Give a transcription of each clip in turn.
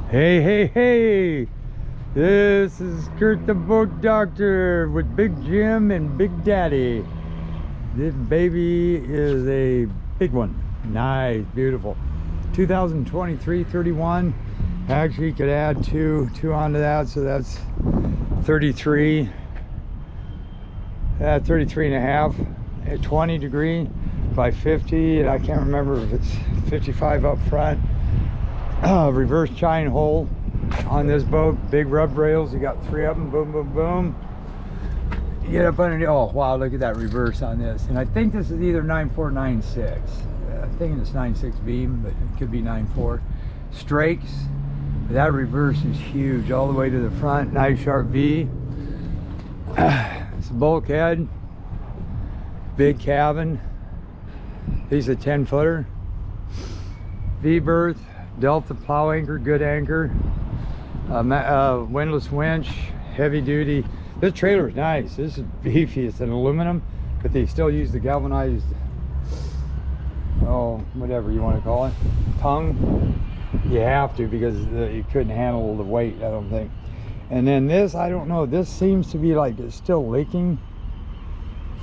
Hey, hey, hey! This is Kurt the Boat Doctor with Big Jim and Big Daddy. This baby is a big one. Nice, beautiful. 2023 31. Actually, you could add two onto that, so that's 33. 33 and a half at 20 degree by 50, and I can't remember if it's 55 up front. Reverse chine hole on this boat, big rub rails, you got 3 of them, boom, boom, boom. You get up underneath. Oh wow, look at that reverse on this. And I think this is either 9.4, 9.6. I'm thinking it's 9.6 beam, but it could be 9.4. Strakes, that reverse is huge all the way to the front. Nice sharp V. It's a bulkhead, big cabin. He's a 10-footer. V-berth, Delta plow anchor, good anchor. Windlass winch, heavy duty. This trailer is nice. This is beefy. It's an aluminum, but they still use the galvanized, oh, whatever you want to call it, tongue. You have to, because you couldn't handle the weight, I don't think. And then this, I don't know, this seems to be like it's still leaking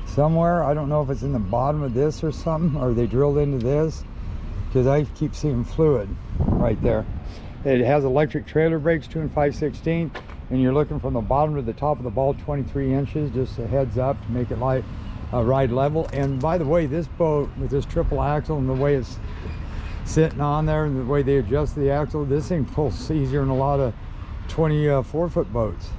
somewhere. I don't know if it's in the bottom of this or something, or they drilled into this, because I keep seeing fluid right there. It has electric trailer brakes, 2 5/16, and you're looking from the bottom to the top of the ball, 23 inches, just a heads up to make it like ride level. And by the way, this boat with this triple axle and the way it's sitting on there and the way they adjust the axle, this thing pulls easier than a lot of 24-foot boats.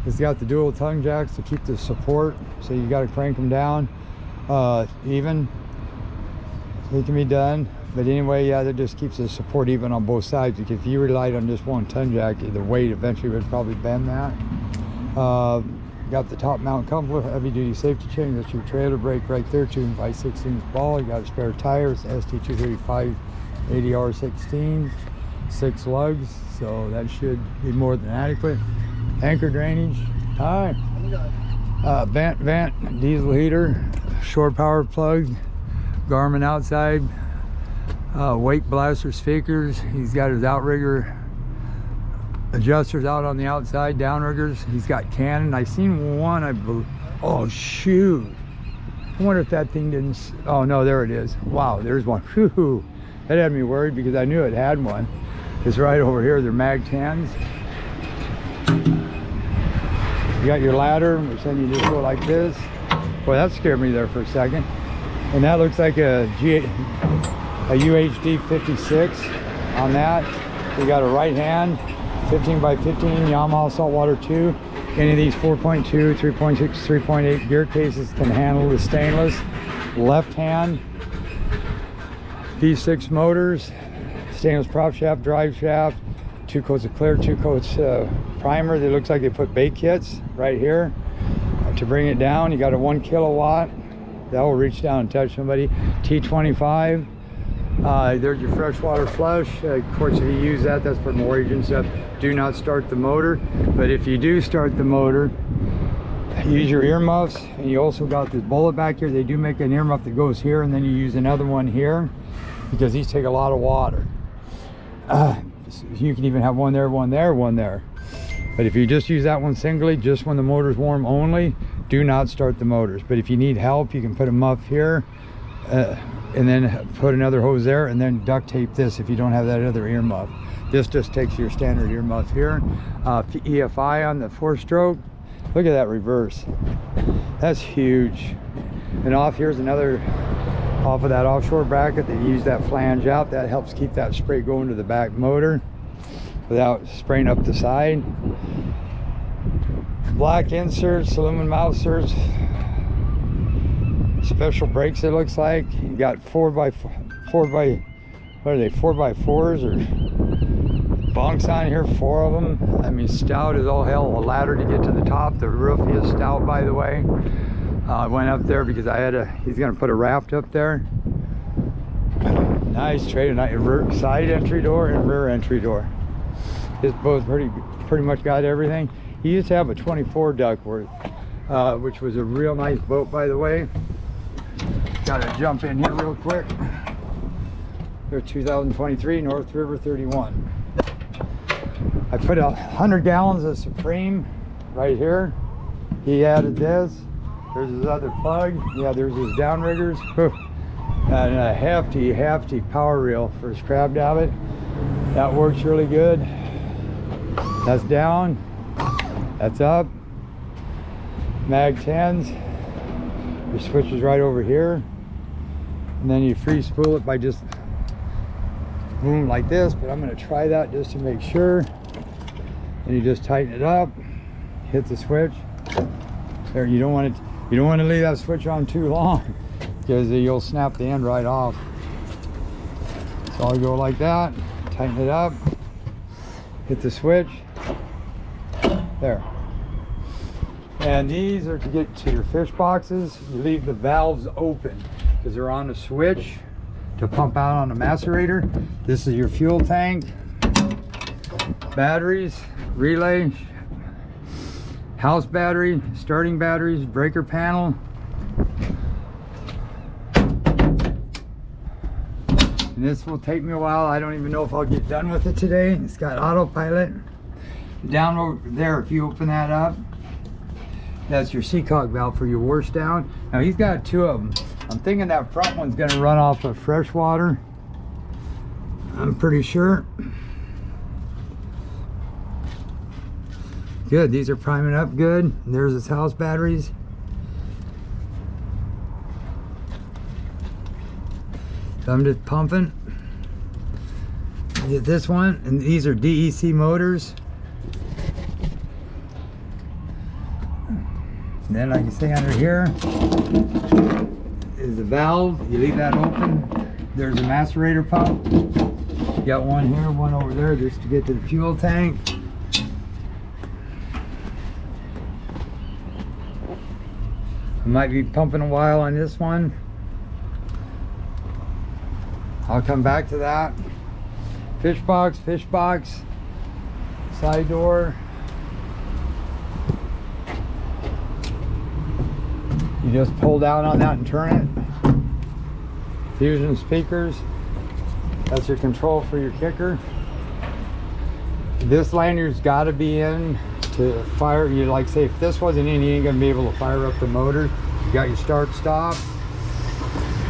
It's got the dual tongue jacks to keep the support, so you got to crank them down even. It can be done, but anyway, yeah, that just keeps the support even on both sides, because if you relied on just one tongue jack, the weight eventually would probably bend that. Got the top mount coupler, heavy duty safety chain. That's your trailer brake right there, 2 5/16 ball. You got a spare tires, ST235 80R16, 6 lugs, so that should be more than adequate. Anchor drainage, hi. Vent, diesel heater, shore power plug, Garmin outside, weight blaster speakers. He's got his outrigger adjusters out on the outside, downriggers. He's got Canon. I seen one, I believe. Oh shoot, I wonder if that thing didn't, oh no, there it is. Wow, there's one. Whew. That had me worried, because I knew it had one. It's right over here. They're Mag 10s. You got your ladder, which then you just go like this. Boy, that scared me there for a second. And that looks like a UHD 56 on that. You got a right hand 15 by 15 Yamaha saltwater 2. Any of these 4.2, 3.6, 3.8 gear cases can handle the stainless. Left hand V6 motors, stainless prop shaft, drive shaft, 2 coats of clear, 2 coats primer. It looks like they put bait kits right here to bring it down. You got a 1 kilowatt that will reach down and touch somebody. T25. There's your freshwater flush. Of course, if you use that, that's for mortgage and stuff. Do not start the motor, but if you do start the motor, use your earmuffs. And you also got this bullet back here. They do make an earmuff that goes here, and then you use another one here, because these take a lot of water. You can even have one there, one there, one there. But if you just use that one singly, just when the motor's warm only, do not start the motors. But if you need help, you can put a muff here, and then put another hose there, and then duct tape this if you don't have that other ear muff. This just takes your standard ear muff here. EFI on the 4-stroke. Look at that reverse. That's huge. And off here's another, off of that offshore bracket, they use that flange out. That helps keep that spray going to the back motor without spraying up the side. Black inserts, aluminum outserts, special brakes, it looks like. You got 4x4, what are they, 4x4s or bunks on here, 4 of them. I mean, stout as all hell. A ladder to get to the top. The roof is stout, by the way. I went up there because I had he's gonna put a raft up there. Nice trailer, side entry door and rear entry door. This boat's pretty much got everything. He used to have a 24 Duckworth, which was a real nice boat, by the way. Gotta jump in here real quick. They're 2023 North River 31. I put 100 gallons of Supreme right here. He added this. There's his other plug. Yeah, there's his downriggers. And a hefty power reel for his crab davit. That works really good. That's down. That's up. Mag 10s. Your switch is right over here. And then you free spool it by just boom like this, but I'm going to try that just to make sure. And you just tighten it up, hit the switch. There, you don't want to leave that switch on too long because you'll snap the end right off. So I'll go like that, tighten it up, hit the switch. There. And these are to get to your fish boxes. You leave the valves open because they're on the switch to pump out on the macerator. This is your fuel tank, batteries, relay, house battery, starting batteries, breaker panel. And this will take me a while. I don't even know if I'll get done with it today. It's got autopilot. Down over there, if you open that up, that's your Seahawk valve for your wash down. Now he's got two of them. I'm thinking that front one's gonna run off of fresh water. I'm pretty sure. Good, these are priming up good. And there's his house batteries. So I'm just pumping. Get this one, and these are DEC motors. And then like you see under here is the valve. You leave that open. There's a macerator pump. You got one here, one over there just to get to the fuel tank. I might be pumping a while on this one. I'll come back to that. Fish box, side door. You just pull down on that and turn it. Fusion speakers. That's your control for your kicker. This lanyard's got to be in to fire. You like say if this wasn't in, you ain't gonna be able to fire up the motor. You got your start stop,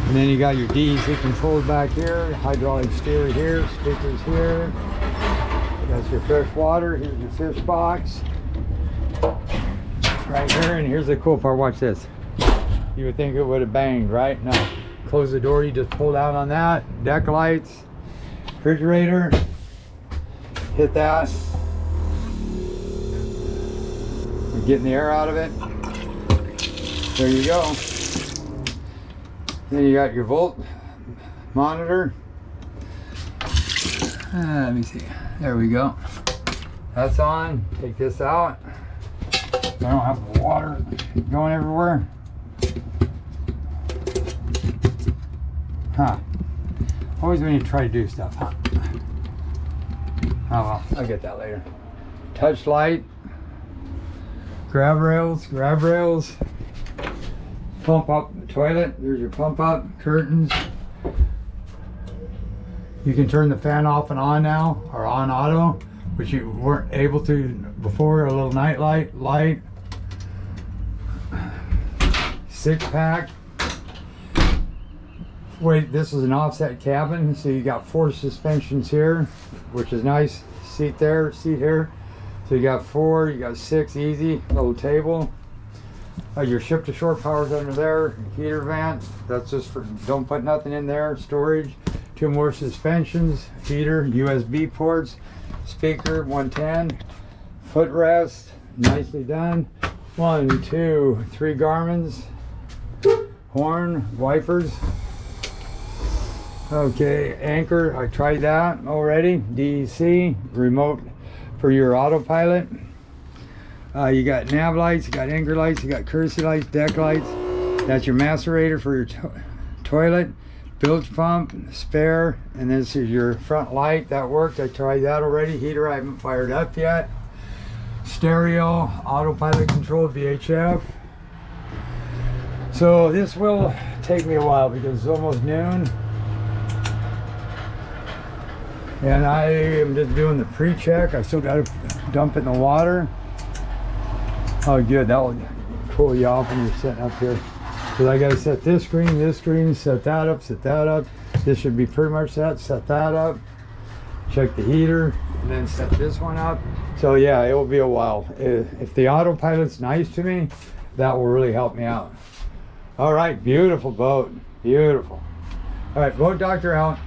and then you got your DEC controls back here, hydraulic steer here, speakers here. That's your fresh water. Here's your fish box right here, and here's the cool part. Watch this. You would think it would have banged, right? No. Close the door, you just pull down on that. Deck lights, refrigerator, hit that. You're getting the air out of it. There you go. Then you got your volt monitor. Let me see. There we go. That's on. Take this out. I don't have the water going everywhere. Huh. Always when you try to do stuff, huh? Oh well, I'll get that later. Touch light. Grab rails. Pump up the toilet. There's your pump up. Curtains. You can turn the fan off and on now, or on auto, which you weren't able to before. A little night light. 6-pack. Wait, this is an offset cabin, so you got 4 suspensions here, which is nice. Seat there, seat here. So you got 4, you got 6 easy. Little table. Your ship to shore power's under there. Heater vent. That's just for, don't put nothing in there. Storage. 2 more suspensions. Heater, USB ports. Speaker, 110. Footrest. Nicely done. 1, 2, 3 Garmin's. Horn, wipers. Okay, anchor, I tried that already. DEC, remote for your autopilot. You got nav lights, you got anchor lights, you got courtesy lights, deck lights. That's your macerator for your toilet. Bilge pump, spare, and this is your front light. That worked, I tried that already. Heater, I haven't fired up yet. Stereo, autopilot control, VHF. So this will take me a while because it's almost noon. And I am just doing the pre-check. I still got to dump it in the water. Oh, good. That will cool you off when you're sitting up here. Because I got to set this screen, set that up, set that up. This should be pretty much set that up. Check the heater, and then set this one up. So yeah, it will be a while. If the autopilot's nice to me, that will really help me out. All right, beautiful boat. Beautiful. All right, boat doctor out.